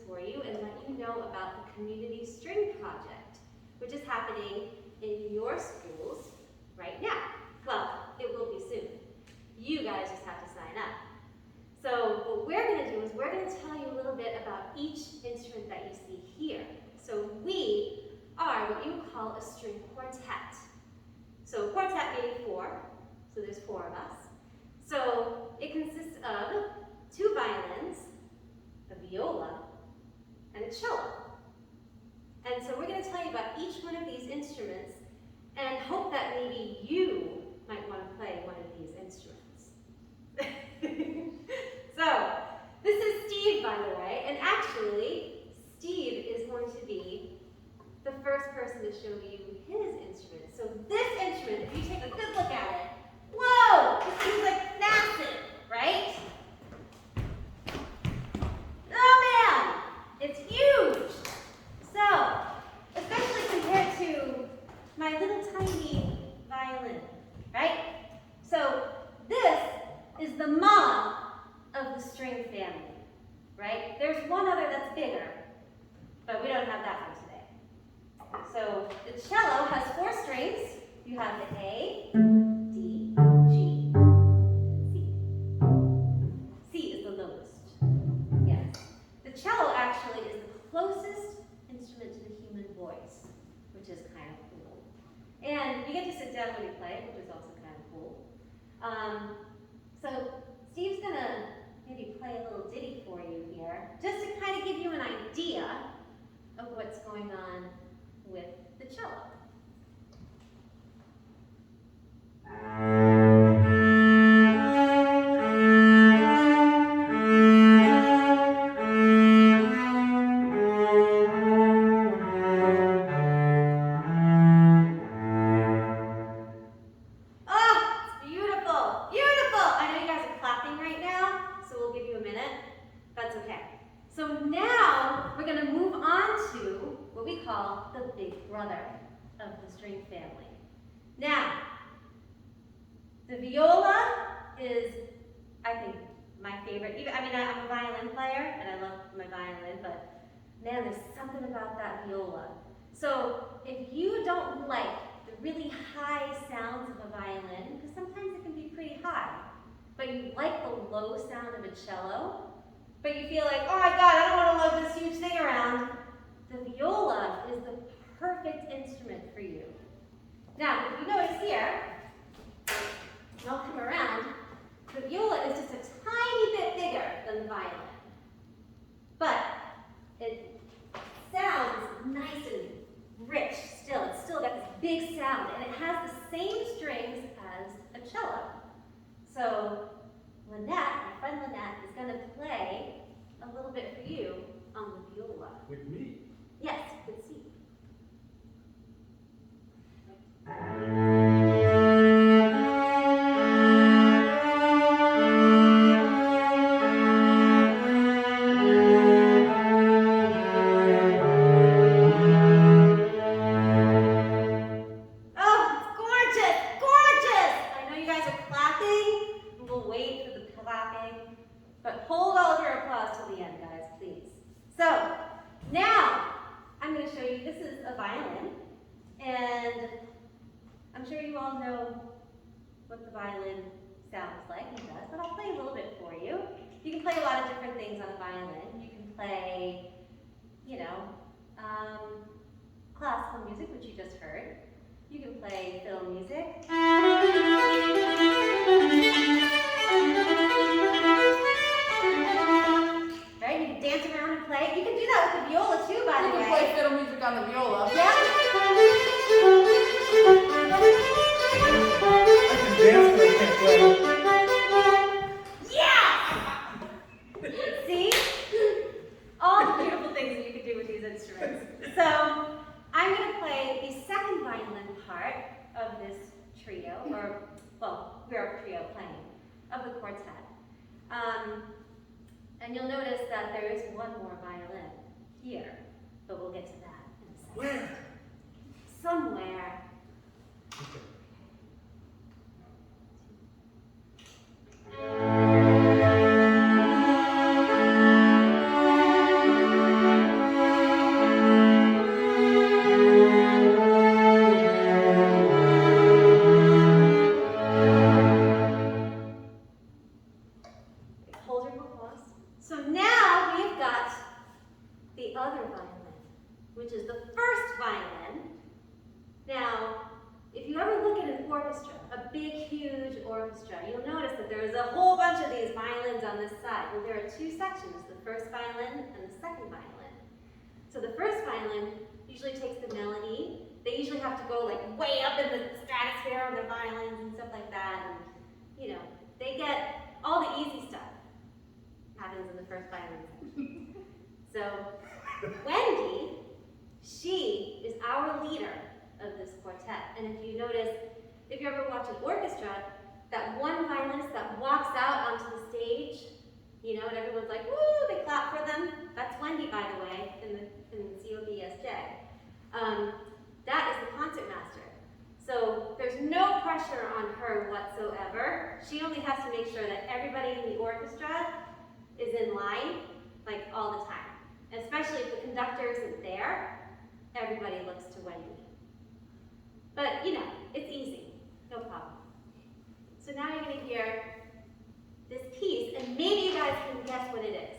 for you and let you know about the Community String Project, which is happening in your schools right now. Well, it will be soon. You guys just have to sign up. So what we're going to do is we're going to tell you a little bit about each instrument that you see here. So we are what you would call a string quartet. So quartet meaning four, so there's four of us. So it consists of two violins, a viola, and a cello. And so we're going to tell you about each one of these instruments and hope that maybe you might want to play one of these instruments. So this is Steve, by the way, and actually Steve is going to be the first person to show you his instrument. So this instrument, if you take a good look at it, whoa, it seems like massive, right? Oh man, it's huge. So, especially compared to my little tiny violin, right? So this is the mom of the string family, right? There's one other that's bigger, but we don't have that one today. So the cello has four strings. You have the A, D, G, C. C is the lowest. Yes. The cello actually is the closest instrument to the human voice, which is kind of cool. And you get to sit down when you play, which is also kind of cool. So Steve's going to maybe play a little ditty for you here, just to kind of give you an idea of what's going on with the cello. Family. Now, the viola is, I think, my favorite. I'm a violin player, and I love my violin, but man, there's something about that viola. So if you don't like the really high sounds of a violin, because sometimes it can be pretty high, but you like the low sound of a cello, but you feel like, oh my God, I don't want to lug this huge thing around, the viola is the perfect instrument for you. Now, if you notice here, and I'll come around, the viola is just a tiny bit bigger than the violin. But it sounds nice and rich still. It's still got this big sound, and it has the same strings as a cello. So Lynette, my friend Lynette, is going to play a little bit for you on the viola. With me? Yes, with Steve. clapping. But hold all of your applause till the end, guys, please. So, now, I'm going to show you, this is a violin, and I'm sure you all know what the violin sounds like and does, but I'll play a little bit for you. You can play a lot of different things on a violin. You can play, you know, classical music, which you just heard. You can play fiddle music. Right? You can dance around and play. You can do that with the viola too, by the way. You can play fiddle music on the viola. Yeah. I can dance, but I can't play. See? All the beautiful things that you can do with these instruments. So, I'm going to play the second violin part of this trio, or, well, we're a trio playing, of the quartet. And you'll notice that there is one more violin here, but we'll get to that in a second. Where? Somewhere. Hold your applause. So now we've got the other violin, which is the first violin. Now, if you ever look at an orchestra, a big, huge orchestra, you'll notice that there is a whole bunch of these violins on this side. Well, there are two sections, the first violin and the second violin. So the first violin usually takes the melody. They usually have to go like way up in the stratosphere on their violins and stuff like that. And, you know, they get all the easy stuff happens in the first violin section. So Wendy, she is our leader of this quartet. And if you notice, if you ever watch an orchestra, that one violinist that walks out onto the stage, you know, and everyone's like, woo, they clap for them. That's Wendy, by the way, in COBSJ. That is the concertmaster. So there's no pressure on her whatsoever. She only has to make sure that everybody in the orchestra is in line, like all the time. And especially if the conductor isn't there, everybody looks to Wendy. But, you know, it's easy, no problem. So now you're going to hear this piece, and maybe you guys can guess what it is.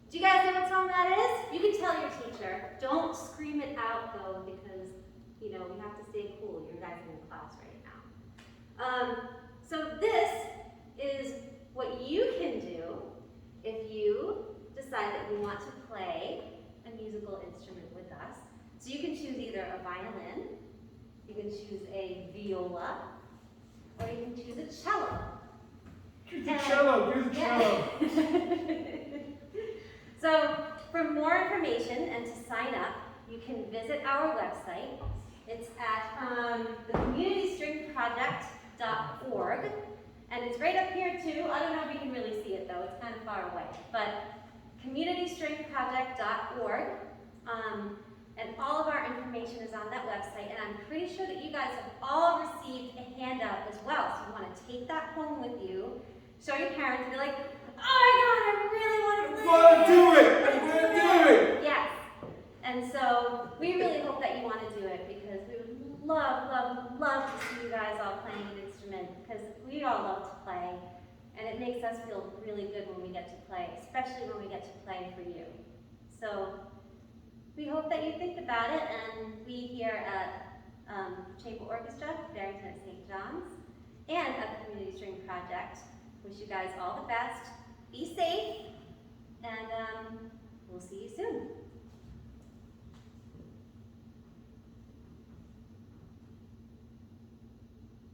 Do you guys know what song that is? You can tell your teacher. Don't scream it out though, because you know we have to stay cool. You guys are in class right now. So this is what you can do if you decide that you want to play a musical instrument with us. So you can choose either a violin, you can choose a viola, or you can choose a cello. Choose the cello, choose the cello. So, for more information and to sign up, you can visit our website. It's at thecommunitystringproject.org, and it's right up here too. I don't know if you can really see it though, it's kind of far away, but communitystringproject.org, and all of our information is on that website, and I'm pretty sure that you guys have all received a handout as well, so you want to take that home with you, show your parents, and be like, oh my God, I really want to play. I want to do it. I want to do it. Yes. And so we really hope that you want to do it because we would love, love, love to see you guys all playing an instrument because we all love to play. And it makes us feel really good when we get to play, especially when we get to play for you. So we hope that you think about it, and we here at Chamber Orchestra, Barrington at St. John's, and at the Community String Project. Wish you guys all the best. Be safe.